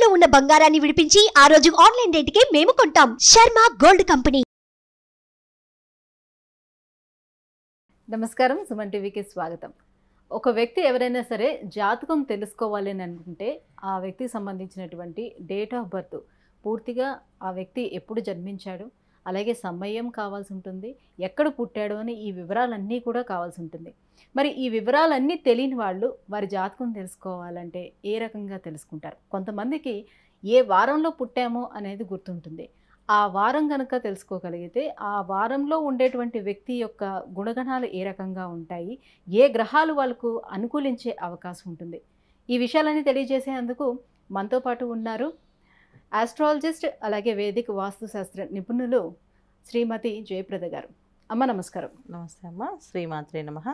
తాకట్టులో ఉన్న బంగారాన్ని విడిపించి ఆ రోజు ఆన్లైన్ రేటుకే మేము కొంటాం. Sharma gold company. నమస్కారం, సుమన్ టీవీకి స్వాగతం. ఒక వ్యక్తి ఎవరైనా సరే జాతకం తెలుసుకోవాలి అని అనుకుంటే ఆ వ్యక్తికి సంబంధించినటువంటి డేట్ ఆఫ్ బర్త్, పూర్తిగా ఆ వ్యక్తి ఎప్పుడు జన్మించాడు, అలాగే సమయం కావాల్సి ఉంటుంది, ఎక్కడ పుట్టాడు అని ఈ వివరాలన్నీ కూడా కావాల్సి ఉంటుంది. మరి ఈ వివరాలన్నీ తెలియని వాళ్ళు వారి జాతకం తెలుసుకోవాలంటే ఏ రకంగా తెలుసుకుంటారు? కొంతమందికి ఏ వారంలో పుట్టామో అనేది గుర్తుంటుంది. ఆ వారం కనుక తెలుసుకోగలిగితే ఆ వారంలో ఉండేటువంటి వ్యక్తి యొక్క గుణగణాలు ఏ రకంగా ఉంటాయి, ఏ గ్రహాలు వాళ్ళకు అనుకూలించే అవకాశం ఉంటుంది, ఈ విషయాలన్నీ తెలియజేసేందుకు మనతో పాటు ఉన్నారు ఆస్ట్రాలజిస్ట్ అలాగే వేదిక వాస్తుశాస్త్ర నిపుణులు శ్రీమతి జయప్రద గారు. అమ్మ నమస్కారం. నమస్తే అమ్మ, శ్రీమాత్రే నమః.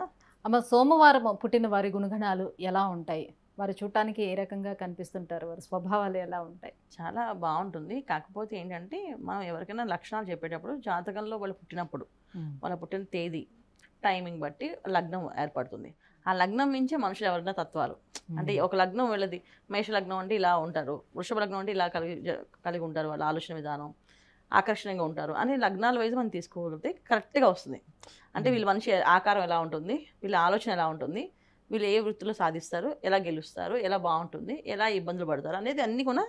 అమ్మ, సోమవారం పుట్టిన వారి గుణగణాలు ఎలా ఉంటాయి? వారు చూడటానికి ఏ రకంగా కనిపిస్తుంటారు? వారి స్వభావాలు ఎలా ఉంటాయి? చాలా బాగుంటుంది. కాకపోతే ఏంటంటే మనం ఎవరికైనా లక్షణాలు చెప్పేటప్పుడు జాతకంలో వాళ్ళు పుట్టినప్పుడు వాళ్ళ పుట్టిన తేదీ టైమింగ్ బట్టి లగ్నం ఏర్పడుతుంది. ఆ లగ్నం మించే మనుషులు ఎవరైనా తత్వాలు అంటే ఒక లగ్నం వెళ్ళది, మేష లగ్నం అంటే ఇలా ఉంటారు, వృషభ లగ్నం అంటే ఇలా కలిగి ఉంటారు, వాళ్ళ ఆలోచన విధానం ఆకర్షణీయంగా ఉంటారు అని లగ్నాల వైజ్ మనం తీసుకోగలిగితే కరెక్ట్గా వస్తుంది. అంటే వీళ్ళ మనిషి ఆకారం ఎలా ఉంటుంది, వీళ్ళ ఆలోచన ఎలా ఉంటుంది, వీళ్ళు ఏ వృత్తిలో సాధిస్తారు, ఎలా గెలుస్తారు, ఎలా బాగుంటుంది, ఎలా ఇబ్బందులు పడతారు అనేది అన్నీ కూడా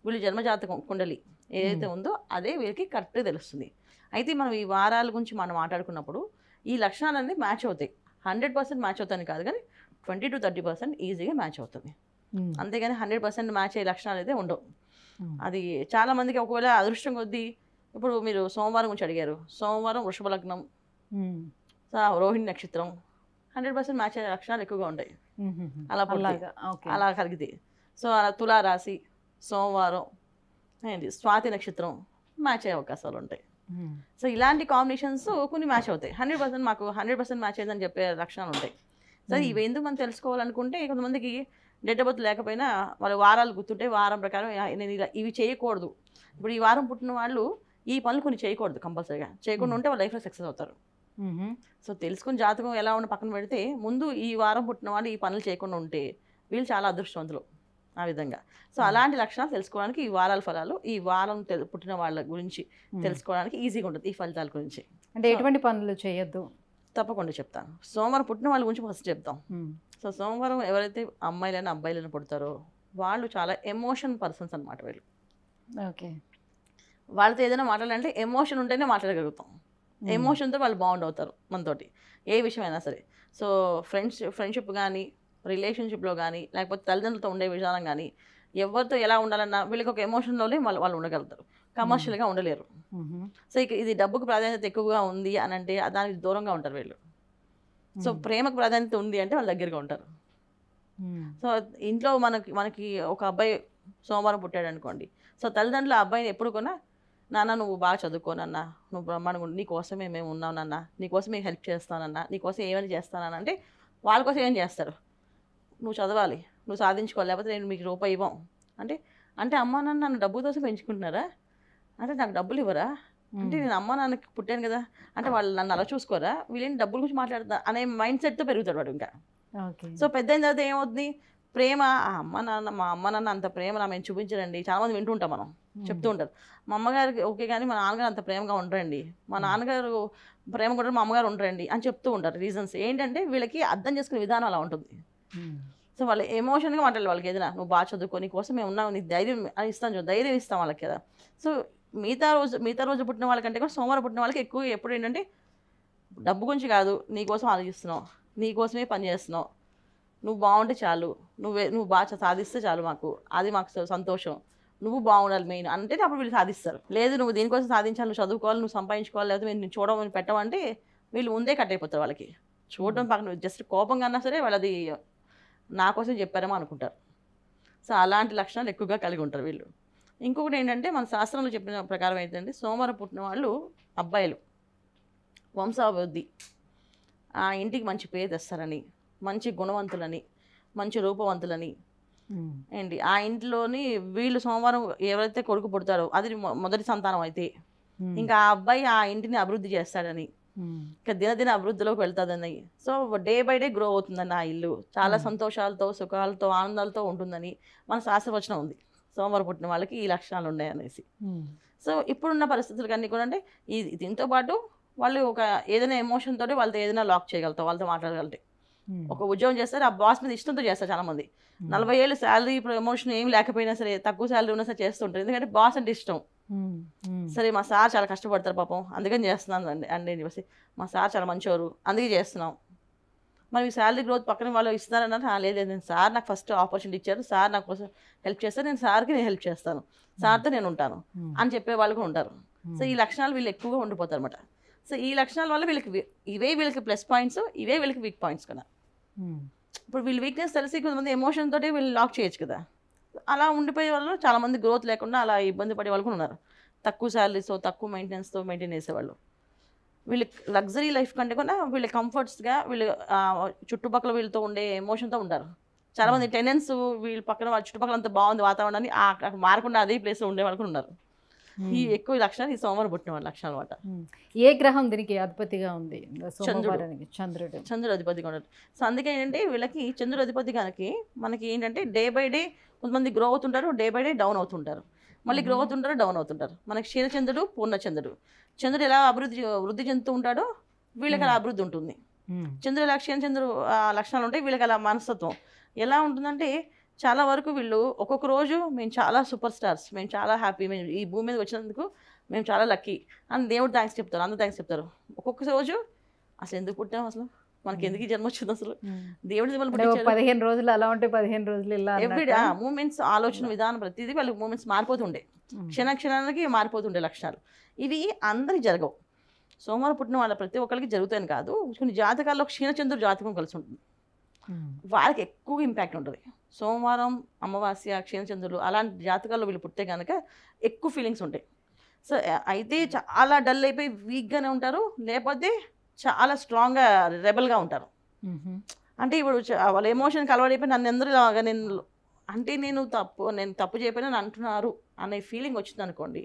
వీళ్ళు జన్మజాతకం కుండలి ఏదైతే ఉందో అదే వీళ్ళకి కరెక్ట్గా తెలుస్తుంది. అయితే మనం ఈ వారాల గురించి మనం మాట్లాడుకున్నప్పుడు ఈ లక్షణాలన్నీ మ్యాచ్ అవుతాయి. 100% మ్యాచ్ అవుతాయని కాదు, కానీ 20 to 30% ఈజీగా మ్యాచ్ అవుతుంది. అంతేగాని 100% మ్యాచ్ అయ్యే లక్షణాలు అయితే ఉండవు. అది చాలామందికి ఒకవేళ అదృష్టం కొద్దీ, ఇప్పుడు మీరు సోమవారం గురించి అడిగారు, సోమవారం వృషభ లగ్నం, రోహిణి నక్షత్రం 100% మ్యాచ్ అయ్యే లక్షణాలు ఎక్కువగా ఉంటాయి. అలా కలిగితే సో అలా తులారాశి సోమవారం ఏంటి స్వాతి నక్షత్రం మ్యాచ్ అయ్యే అవకాశాలు ఉంటాయి. సో ఇలాంటి కాంబినేషన్స్ కొన్ని మ్యాచ్ అవుతాయి. 100% మాకు 100% మ్యాచ్ అయ్యిందని చెప్పే లక్షణాలు ఉంటాయి. సో ఇవి ఎందుకు మనం తెలుసుకోవాలనుకుంటే, కొంతమందికి డేట్ ఆఫ్ బర్త్ లేకపోయినా వాళ్ళ వారాలు గుర్తుంటే వారం ప్రకారం నేను ఇలా ఇవి చేయకూడదు, ఇప్పుడు ఈ వారం పుట్టిన వాళ్ళు ఈ పనులు కొన్ని చేయకూడదు, కంపల్సరీగా చేయకుండా ఉంటే వాళ్ళ లైఫ్లో సక్సెస్ అవుతారు. సో తెలుసుకుని జాతకం ఎలా ఉన్న పక్కన పెడితే, ముందు ఈ వారం పుట్టిన వాళ్ళు ఈ పనులు చేయకుండా ఉంటే వీళ్ళు చాలా అదృష్టవంతులు ఆ విధంగా. సో అలాంటి లక్షణాలు తెలుసుకోవడానికి ఈ వారాల ఫలాలు, ఈ వారం పుట్టిన వాళ్ళ గురించి తెలుసుకోవడానికి ఈజీగా ఉంటుంది. ఈ ఫలితాల గురించి అంటే ఎటువంటి పనులు చేయొద్దు తప్పకుండా చెప్తాను. సోమవారం పుట్టిన వాళ్ళ గురించి ఫస్ట్ చెప్తాం. సో సోమవారం ఎవరైతే అమ్మాయిలైనా అబ్బాయిలైనా పుడతారో వాళ్ళు చాలా ఎమోషన్ పర్సన్స్ అనమాట. వీళ్ళు ఓకే, వాళ్ళతో ఏదైనా మాట్లాడాలంటే ఎమోషన్ ఉంటేనే మాట్లాడగలుగుతాం. ఎమోషన్తో వాళ్ళు బాండ్ అవుతారు మనతోటి, ఏ విషయమైనా సరే. సో ఫ్రెండ్షిప్ కానీ, రిలేషన్షిప్లో కానీ, లేకపోతే తల్లిదండ్రులతో ఉండే విధానం కానీ, ఎవరితో ఎలా ఉండాలన్నా వీళ్ళకి ఒక ఎమోషన్లోనే వాళ్ళు ఉండగలుగుతారు, కమర్షియల్గా ఉండలేరు. సో ఇక ఇది డబ్బుకు ప్రాధాన్యత ఎక్కువగా ఉంది అని అంటే దానికి దూరంగా ఉంటారు వీళ్ళు. సో ప్రేమకు ప్రాధాన్యత ఉంది అంటే వాళ్ళ దగ్గరగా ఉంటారు. సో ఇంట్లో మనకి ఒక అబ్బాయి సోమవారం పుట్టాడు అనుకోండి, సో తల్లిదండ్రులు ఆ అబ్బాయిని ఎప్పుడు కొన్నా, నాన్న నువ్వు బాగా చదువుకోనన్నా, నువ్వు బ్రహ్మాండంగా నీకోసమే మేము ఉన్నానన్నా, నీకోసం మేము హెల్ప్ చేస్తానన్నా, నీకోసం ఏమైనా చేస్తానన్నా అంటే వాళ్ళ కోసం ఏం చేస్తారు, నువ్వు చదవాలి, నువ్వు సాధించుకోవాలి, లేకపోతే నేను మీకు రూపాయి ఇవ్వం అంటే అమ్మ నాన్న నన్ను డబ్బు కోసం పెంచుకుంటున్నారా, అంటే నాకు డబ్బులు ఇవ్వరా, అంటే నేను అమ్మ నాన్నకి పుట్టాను కదా అంటే వాళ్ళు నన్ను అలా చూసుకోరా, వీళ్ళేంటి డబ్బుల గురించి మాట్లాడతా అనే మైండ్ సెట్తో పెరుగుతాడు వాడు ఇంకా. సో పెద్ద అయిన తర్వాత ఏమవుతుంది, ప్రేమ మా అమ్మ నాన్న అంత ప్రేమ నా మేము చూపించరండి. చాలామంది వింటుంటాం, మనం చెప్తూ ఉంటారు, మా అమ్మగారికి ఓకే కానీ మా నాన్నగారు అంత ప్రేమగా ఉండరండి, మా నాన్నగారు ప్రేమ కూడా మా అమ్మగారు ఉండరండి అని చెప్తూ ఉంటారు. రీజన్స్ ఏంటంటే వీళ్ళకి అర్థం చేసుకునే విధానం అలా ఉంటుంది. సో వాళ్ళు ఎమోషన్గా మాట్లాడాలి, వాళ్ళకి ఏదైనా నువ్వు బాగా చదువుకో, నీ కోసం మేము ఉన్నావు, నీకు ధైర్యం అని ఇస్తాను, ధైర్యం ఇస్తాం వాళ్ళకి కదా. సో మిగతా రోజు పుట్టిన వాళ్ళకంటే కూడా సోమవారం పుట్టిన వాళ్ళకి ఎక్కువ ఎప్పుడు ఏంటంటే డబ్బు గురించి కాదు, నీకోసం ఆలోచిస్తున్నావు, నీకోసమే పని చేస్తున్నావు, నువ్వు బాగుంటే చాలు, నువ్వు బాగా సాధిస్తే చాలు, అది మాకు సంతోషం, నువ్వు బాగుండాలి మెయిన్ అంటే అప్పుడు వీళ్ళు సాధిస్తారు. లేదు నువ్వు దీనికోసం సాధించాలి, నువ్వు చదువుకోవాలి, నువ్వు సంపాదించుకోవాలి, లేకపోతే నేను చూడమని పెట్టమంటే వీళ్ళు ముందే కట్ అయిపోతారు. వాళ్ళకి చూడడం పక్కన జస్ట్ కోపంగా అన్నా సరే వాళ్ళది నా కోసం చెప్పారేమో అనుకుంటారు. సో అలాంటి లక్షణాలు ఎక్కువగా కలిగి ఉంటారు వీళ్ళు. ఇంకొకటి ఏంటంటే మన శాస్త్రంలో చెప్పిన ప్రకారం ఏంటంటే సోమవారం పుట్టిన వాళ్ళు అబ్బాయిలు వంశాభివృద్ధి, ఆ ఇంటికి మంచి పేరు తెస్తారని, మంచి గుణవంతులని, మంచి రూపవంతులని ఏంటి ఆ ఇంట్లోని వీళ్ళు సోమవారం ఎవరైతే కొడుకు పుడతారో అది మొదటి సంతానం అయితే ఇంకా ఆ అబ్బాయి ఆ ఇంటిని అభివృద్ధి చేస్తాడని, ఇంకా దినదిన అభివృద్ధిలోకి వెళ్తుందని. So day by day grow అవుతుందని ఆ ఇల్లు చాలా సంతోషాలతో, సుఖాలతో, ఆనందాలతో ఉంటుందని మన శాస్త్రవచనం ఉంది. సోమవారం పుట్టిన వాళ్ళకి ఈ లక్షణాలు ఉన్నాయి అనేసి. సో ఇప్పుడున్న పరిస్థితులకి అన్నీ కూడా అంటే దీంతో పాటు వాళ్ళు ఒక ఏదైనా ఎమోషన్ తోటి వాళ్ళతో ఏదైనా లాక్ చేయగలుగుతారు, వాళ్ళతో మాట్లాడగలిగితే. ఒక ఉద్యోగం చేస్తారు, ఆ బాస్ మీద ఇష్టంతో చేస్తారు చాలామంది. 40 ఏళ్ళు శాలరీ ప్రమోషన్ ఏం లేకపోయినా సరే, తక్కువ శాలరీ ఉన్నా సరే చేస్తుంటారు, ఎందుకంటే బాస్ అంటే ఇష్టం. సరే మా సార్ చాలా కష్టపడతారు పాపం, అందుకని చేస్తున్నాను అండి అని చెప్పేసి, మా సార్ చాలా మంచివారు అందుకే చేస్తున్నాం. మరి శాలరీ గ్రోత్ పక్కన వాళ్ళు ఇస్తున్నారన్నారు, లేదు నేను సార్ నాకు ఫస్ట్ ఆపర్చునిటీ ఇచ్చారు, సార్ నాకు కోసం హెల్ప్ చేస్తారు, నేను సార్కి నేను హెల్ప్ చేస్తాను, సార్తో నేను ఉంటాను అని చెప్పే వాళ్ళు కూడా ఉంటారు. సో ఈ లక్షణాలు వీళ్ళు ఎక్కువగా ఉండిపోతారు అనమాట. సో ఈ లక్షణాల వల్ల వీళ్ళకి ప్లస్ పాయింట్స్, ఇవే వీళ్ళకి వీక్ పాయింట్స్ కదా. ఇప్పుడు వీళ్ళు వీక్నెస్ తెలిసి కొంతమంది ఎమోషన్ తోటి వీళ్ళు లాక్ చేయొచ్చు కదా. అలా ఉండిపోయే వాళ్ళు చాలామంది గ్రోత్ లేకుండా అలా ఇబ్బంది పడే వాళ్ళు కూడా ఉన్నారు. తక్కువ శాలరీస్తో తక్కువ మెయింటెనెన్స్తో మెయింటైన్ చేసేవాళ్ళు. వీళ్ళు లగ్జరీ లైఫ్ కంటే కూడా వీళ్ళు కంఫర్ట్స్గా వీళ్ళు చుట్టుపక్కల వీళ్ళతో ఉండే ఎమోషన్తో ఉంటారు. చాలామంది టెనెన్స్ వీళ్ళ పక్కన వాళ్ళ చుట్టుపక్కల అంతా బాగుంది వాతావరణాన్ని మారకుండా అదే ప్లేస్లో ఉండే వాళ్ళు కూడా ఉన్నారు. ఈ ఎక్కువ లక్షణాలు ఈ సోమవారం పుట్టిన వాళ్ళ లక్షణాలు అనమాట. ఏ గ్రహం దీనికి అధిపతిగా ఉంది? చంద్రుడు అధిపతిగా ఉన్నాడు. సో అందుకే ఏంటంటే వీళ్ళకి చంద్రుడు అధిపతి కనుక మనకి ఏంటంటే డే బై డే కొంతమంది గ్రో అవుతుంటారు, డే బై డే డౌన్ అవుతుంటారు, మళ్ళీ గ్రో అవుతుంటారు, డౌన్ అవుతుంటారు. మనకి క్షీణచంద్రుడు, పూర్ణచంద్రుడు. చంద్రుడు ఎలా వృద్ధి చెందుతూ ఉంటాడో వీళ్ళకి అలా అభివృద్ధి ఉంటుంది. చంద్రుడు ఎలా క్షీణచంద్రుడు లక్షణాలు ఉంటాయి, వీళ్ళకి అలా మనస్తత్వం ఎలా ఉంటుందంటే చాలా వరకు వీళ్ళు ఒక్కొక్క రోజు మేము చాలా సూపర్ స్టార్స్, మేము చాలా హ్యాపీ, మేము ఈ భూమి మీద వచ్చినందుకు మేము చాలా లక్కీ అని దేవుడు థ్యాంక్స్ చెప్తారు, అందరూ థ్యాంక్స్ చెప్తారు. ఒక్కొక్క రోజు అసలు ఎందుకు పుట్టాం, అసలు మనకి ఎందుకు ఈ జన్మ వచ్చింది, అసలు దేవుడి 15 రోజులు అలా ఉంటే 15 రోజులు ఇలా ఎవ్రీడే మూమెంట్స్, ఆలోచన విధానం ప్రతిదీ వాళ్ళకి మూమెంట్స్ మారిపోతుండే, క్షణానికి మారిపోతుండే లక్షణాలు. ఇవి అందరికి జరగవు. సోమవారం పుట్టిన వాళ్ళ ప్రతి ఒక్కరికి జరుగుతాయని కాదు, కొన్ని జాతకాల్లో క్షీణచంద్రుడు జాతకం కలిసి ఉంటుంది, వాళ్ళకి ఎక్కువ ఇంపాక్ట్ ఉంటుంది. సోమవారం, అమావాస్య, క్షీణచంద్రులు అలాంటి జాతకాల్లో వీళ్ళు పుట్టే కనుక ఎక్కువ ఫీలింగ్స్ ఉంటాయి. సో అయితే చాలా డల్ అయిపోయి వీక్గానే ఉంటారు, లేకపోతే చాలా స్ట్రాంగ్గా రెబల్గా ఉంటారు. అంటే ఇప్పుడు వాళ్ళ ఎమోషన్కి అలవాటైపోయి నన్ను అందరూ ఇలాగా నేను తప్పు చేయకపోయినా నన్ను అంటున్నారు అనే ఫీలింగ్ వచ్చింది అనుకోండి.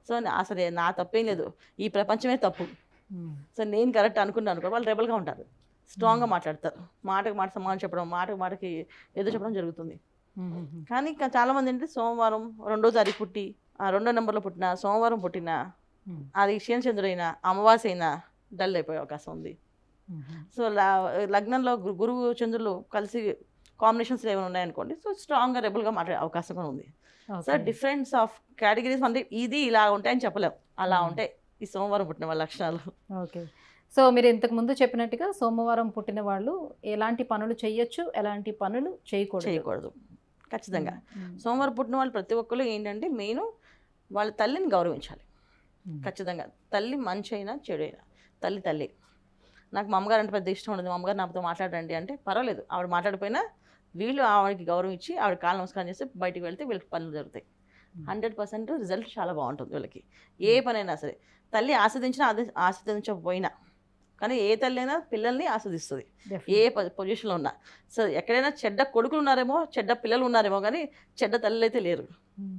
సో అసలు నా తప్పేం లేదు, ఈ ప్రపంచమే తప్పు, సో నేను కరెక్ట్ అనుకున్నాను అనుకో, వాళ్ళు రెబల్గా ఉంటారు, స్ట్రాంగ్గా మాట్లాడతారు, మాటకి మాట సమాధానం చెప్పడం, మాటకి ఎదురు చెప్పడం జరుగుతుంది. కానీ చాలామంది ఏంటంటే సోమవారం 2వ తారీఖు పుట్టి, ఆ 2వ నెంబర్లో పుట్టిన, సోమవారం పుట్టిన, అది క్షీణచంద్రుడైనా అమావాస్య అయినా డల్ అయిపోయే అవకాశం ఉంది. సో లగ్నంలో గురువు చంద్రులు కలిసి కాంబినేషన్స్ ఏమైనా ఉన్నాయనుకోండి, సో స్ట్రాంగ్గా రెబల్గా మాట్లాడే అవకాశం కూడా ఉంది. సో డిఫరెన్స్ ఆఫ్ కేటగిరీస్ అంటే ఇది ఇలా ఉంటాయని చెప్పలేము, అలా ఉంటాయి ఈ సోమవారం పుట్టిన వాళ్ళ లక్షణాలు. ఓకే. సో మీరు ఇంతకుముందు చెప్పినట్టుగా సోమవారం పుట్టిన వాళ్ళు ఎలాంటి పనులు చేయొచ్చు, ఎలాంటి పనులు చేయకూడదు ఖచ్చితంగా. సోమవారం పుట్టిన వాళ్ళు ప్రతి ఒక్కరు ఏంటంటే మెయిన్ వాళ్ళ తల్లిని గౌరవించాలి ఖచ్చితంగా. తల్లి మంచి అయినా చెడు అయినా తల్లి. నాకు మా అమ్మగారు అంటే పెద్ద ఇష్టం ఉండదు, మా అమ్మగారు నాతో మాట్లాడండి అంటే పర్వాలేదు, ఆవిడ మాట్లాడిపోయినా వీళ్ళు ఆవిడకి గౌరవం ఇచ్చి ఆవిడ కాళ్ళు నమస్కారం చేస్తే బయటికి వెళ్తే వీళ్ళకి పనులు జరుగుతాయి. 100% రిజల్ట్ చాలా బాగుంటుంది వీళ్ళకి. ఏ పనైనా సరే తల్లి ఆస్వాదించినా ఆస్వాదించకపోయినా, కానీ ఏ తల్లి అయినా పిల్లల్ని ఆస్వాదిస్తుంది ఏ పొజిషన్లో ఉన్నా. సో ఎక్కడైనా చెడ్డ కొడుకులు ఉన్నారేమో, చెడ్డ పిల్లలు ఉన్నారేమో, కానీ చెడ్డ తల్లి అయితే లేరు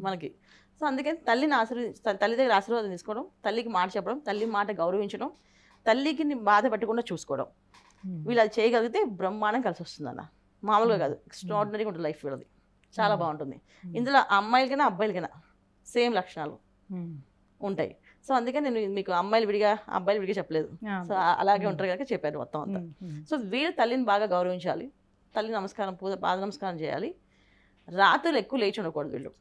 మనకి. సో అందుకని తల్లి దగ్గర ఆశీర్వాదం తీసుకోవడం, తల్లికి మాట చెప్పడం, తల్లి మాట గౌరవించడం, తల్లికి బాధ పెట్టకుండా చూసుకోవడం, వీళ్ళు అది చేయగలిగితే బ్రహ్మాండం కలిసి వస్తుంది అన్న. మామూలుగా కాదు, ఎక్స్ట్రాడినరీగా ఉంటుంది లైఫ్ వీళ్ళది, చాలా బాగుంటుంది. ఇందులో అమ్మాయిలకైనా అబ్బాయిలకైనా సేమ్ లక్షణాలు ఉంటాయి. సో అందుకని నేను మీకు అమ్మాయిలు విడిగా అబ్బాయిలు విడిగా చెప్పలేదు, సో అలాగే ఉంటారు కనుక చెప్పాను మొత్తం అంతా. సో వీళ్ళు తల్లిని బాగా గౌరవించాలి, తల్లి నమస్కారం పాద నమస్కారం చేయాలి. రాత్రులు ఎక్కువ లేచి ఉండకూడదు వీళ్ళు,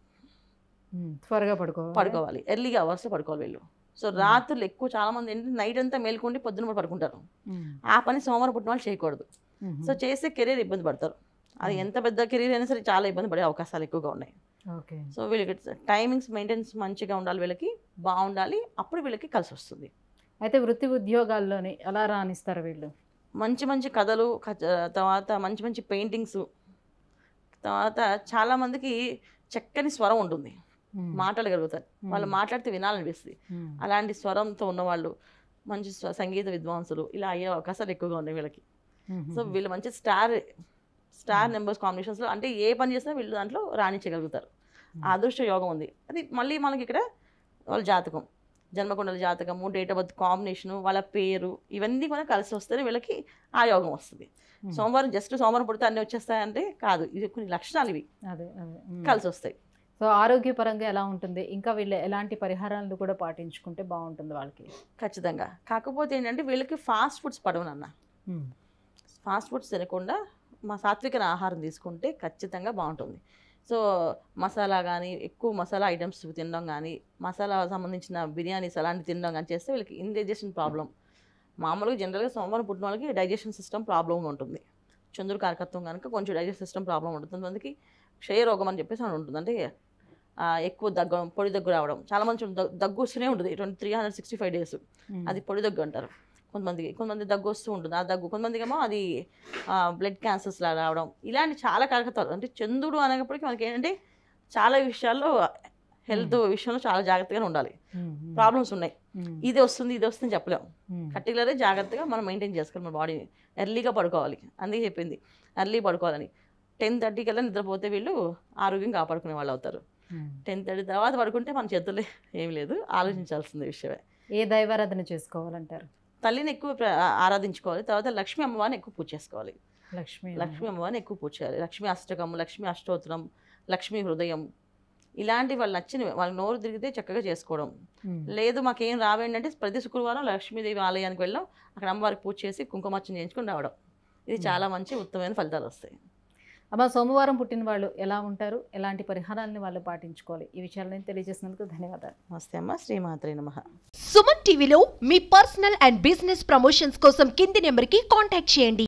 త్వరగా పడుకోవాలి, ఎర్లీగా అవర్స్లో పడుకోవాలి వీళ్ళు. సో రాత్రులు ఎక్కువ చాలామంది ఏంటంటే నైట్ అంతా మేల్కొండి పొద్దున్న పడుకుంటారు, ఆ పని సోమవారం పుట్టిన వాళ్ళు చేయకూడదు. సో చేస్తే కెరీర్ ఇబ్బంది పడతారు, అది ఎంత పెద్ద కెరీర్ అయినా సరే చాలా ఇబ్బంది పడే అవకాశాలు ఎక్కువగా ఉన్నాయి. సో వీళ్ళకి టైమింగ్స్ మెయింటెనెన్స్ మంచిగా ఉండాలి, వీళ్ళకి బాగుండాలి, అప్పుడు వీళ్ళకి కలిసి వస్తుంది. అయితే వృత్తి ఉద్యోగాల్లోనే ఎలా రాణిస్తారు వీళ్ళు? మంచి కథలు, తర్వాత మంచి పెయింటింగ్స్, తర్వాత చాలామందికి చక్కని స్వరం ఉంటుంది, మాట్లాడగలుగుతారు, వాళ్ళు మాట్లాడితే వినాలనిపిస్తుంది. అలాంటి స్వరంతో ఉన్నవాళ్ళు మంచి సంగీత విద్వాంసులు ఇలా అయ్యే అవకాశాలు ఎక్కువగా ఉన్నాయి వీళ్ళకి. సో వీళ్ళు మంచి స్టార్ నెంబర్స్ కాంబినేషన్స్లో, అంటే ఏ పని చేసినా వీళ్ళు దాంట్లో రాణించగలుగుతారు. అదృష్ట యోగం ఉంది. అది మళ్ళీ మనకి ఇక్కడ వాళ్ళ జాతకం, జన్మకుండల జాతకము, డేట్ ఆఫ్ బర్త్ కాంబినేషను, వాళ్ళ పేరు, ఇవన్నీ కూడా కలిసి వస్తేనే వీళ్ళకి ఆ యోగం వస్తుంది. సోమవారం పుడితే అన్నీ వచ్చేస్తాయంటే కాదు, ఇది కొన్ని లక్షణాలు ఇవి కలిసి వస్తాయి. సో ఆరోగ్యపరంగా ఎలా ఉంటుంది, ఇంకా వీళ్ళు ఎలాంటి పరిహారాలు కూడా పాటించుకుంటే బాగుంటుంది వాళ్ళకి? ఖచ్చితంగా. కాకపోతే ఏంటంటే వీళ్ళకి ఫాస్ట్ ఫుడ్స్ పడవనన్న. ఫాస్ట్ ఫుడ్స్ తినకుండా మా సాత్విక ఆహారం తీసుకుంటే ఖచ్చితంగా బాగుంటుంది. సో మసాలా కానీ, ఎక్కువ మసాలా ఐటమ్స్ తినడం కానీ, మసాలా సంబంధించిన బిర్యానీస్ అలాంటివి తినడం కానీ చేస్తే వీళ్ళకి ఇండైజెషన్ ప్రాబ్లం. మామూలుగా జనరల్గా సోమవారం పుట్టిన వాళ్ళకి డైజెషన్ సిస్టమ్ ప్రాబ్లం ఉంటుంది. చంద్రుడి కారకత్వం కనుక కొంచెం డైజెషన్ సిస్టమ్ ప్రాబ్లం ఉంటుంది. కొంతమందికి క్షయరోగం అని చెప్పేసి అని ఉంటుంది. అంటే ఎక్కువ దగ్గు, పొడి దగ్గు రావడం. చాలా మంది దగ్గు వస్తూనే ఉంటుంది 365 డేస్. అది పొడి దగ్గు అంటారు. కొంతమంది దగ్గు వస్తూ ఉంటుంది. ఆ దగ్గు కొంతమందికి ఏమో అది బ్లడ్ క్యాన్సర్స్ లా రావడం. ఇలాంటి చాలా కారకత్వాలు. అంటే చంద్రుడు అనేటప్పటికీ మనకి ఏంటంటే చాలా విషయాల్లో హెల్త్ విషయంలో చాలా జాగ్రత్తగానే ఉండాలి. ప్రాబ్లమ్స్ ఉన్నాయి, ఇది వస్తుంది చెప్పలేము. పర్టికులర్గా జాగ్రత్తగా మనం మెయింటైన్ చేసుకోవాలి మన బాడీని. ఎర్లీగా పడుకోవాలి, అందుకే చెప్పింది ఎర్లీ పడుకోవాలని. 10:30 కల్లా నిద్రపోతే వీళ్ళు ఆరోగ్యం కాపాడుకునే వాళ్ళు అవుతారు. 10:30 తర్వాత పడుకుంటే మన చేతుల్లో ఏమి లేదు, ఆలోచించాల్సిన విషయమే. ఏ దైవారాధన చేసుకోవాలంటారు? తల్లిని ఎక్కువ ఆరాధించుకోవాలి. తర్వాత లక్ష్మీ అమ్మవారిని ఎక్కువ పూజ చేసుకోవాలి. లక్ష్మీ అమ్మవారిని ఎక్కువ పూజ చేయాలి. లక్ష్మీ అష్టకం, లక్ష్మీ అష్టోత్తరం, లక్ష్మీ హృదయం, ఇలాంటి వాళ్ళు నచ్చినవి వాళ్ళు నోరు తిరిగితే చక్కగా చేసుకోవడం. లేదు మాకేం రావేండి అంటే ప్రతి శుక్రవారం లక్ష్మీదేవి ఆలయానికి వెళ్ళాం, అక్కడ అమ్మవారికి పూజ చేసి కుంకుమార్చన చేయించుకొని రావడం. ఇది చాలా మంచి ఉత్తమమైన ఫలితాలు వస్తాయి. అమ్మ, సోమవారం పుట్టిన వాళ్ళు ఎలా ఉంటారు, ఎలాంటి పరిహారాలను వాళ్ళు పాటించుకోవాలి, ఈ విషయాలను తెలియజేసినందుకు ధన్యవాదాలు. నమస్తే అమ్మ. శ్రీమాత్రే నమః. సుమన్ టీవీలో మీ పర్సనల్ అండ్ బిజినెస్ ప్రమోషన్స్ కోసం కింది నెంబర్కి కాంటాక్ట్ చేయండి.